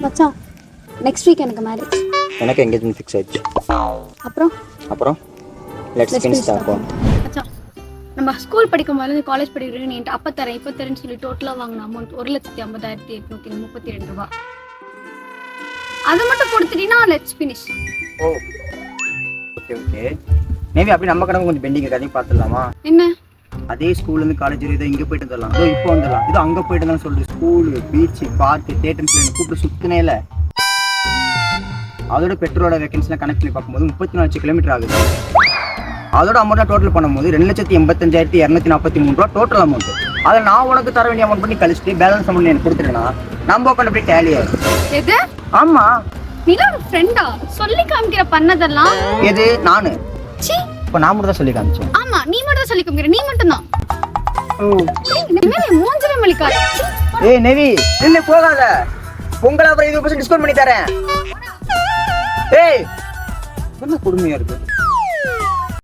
மச்சான் next week எனக்கு marriage. எனக்கு எங்கேஜ்மெண்ட் ஃபிக்ஸ் ஆயிடுச்சு. அப்புறம் லெட்ஸ் ஃபினிஷ் தி அக்கவுண்ட். மச்சான் நம்ம ஸ்கூல் படிக்கும் போது காலேஜ் படிக்கிறேன் நீ அப்போ தரேன் இப்போ தரேன்னு சொல்லி டோட்டலாக வாங்கின அமௌண்ட் 1,50,832 ரூபாய். அதை மட்டும் கொடுத்துட்டீங்கன்னா let's finish. Oh okay okay. Maybe அப்படி நம்ம கணக்கு கொஞ்சம் பெண்டிங் கதையும் பார்த்துடலாமா? என்ன அதே ஸ்கூல்லேருந்து காலேஜ் இதோ இங்கே போயிட்டு வந்துடலாம், இதோ இப்போ வந்துடலாம், இதோ அங்கே போயிட்டு இருந்தாலும் சொல்லிட்டு ஸ்கூலு பீச்சு பார்க்கு தேட்டர்னு சொல்லி கூப்பிட்டு சுற்றினே இல்லை. அதோட பெட்ரோலோட வேகன்சிலாம் கனெக்ட் பண்ணி பார்க்கும்போது 34 கிலோமீட்டர் ஆகுது. அதோட அமௌண்ட்லாம் டோட்டல் பண்ணும்போது 2,85,243 ரூபா டோட்டல் அமௌண்ட். அதில் நான் உனக்கு தர வேண்டிய அமௌண்ட் பண்ணி கழிச்சிட்டு பேலன்ஸ் அமௌண்ட் எனக்கு கொடுத்துட்டேன்னா நம்ம உட்காந்து அப்படியே டேலி ஆகும். எது? ஆமா நீல ஒரு ஃப்ரெண்டா சொல்லி காமிக்கிற பண்ணதெல்லாம் எது? நானு சீ. இப்போ நான் மட்டும் தான் சொல்லி காமிச்சேன். ஆமா நீ மட்டும் தான் சொல்லி காமிக்கிற, நீ மட்டும் தான். மூஞ்சில மலிக்காது. ஏய் நெவி நின்னு போகாத, பொங்கல் அப்புறம் 20% டிஸ்கவுண்ட் பண்ணி தரேன். ஏய் என்ன கொடுமையா இருக்கு.